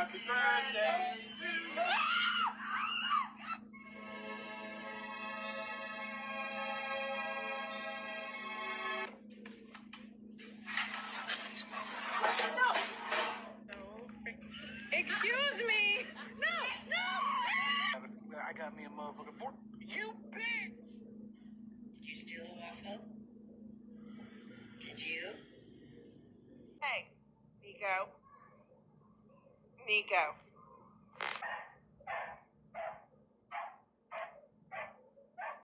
Happy birthday to you. Excuse me! I got me a motherfucker for you, bitch! Did you steal a waffle? Did you? Hey, Nico. Nico.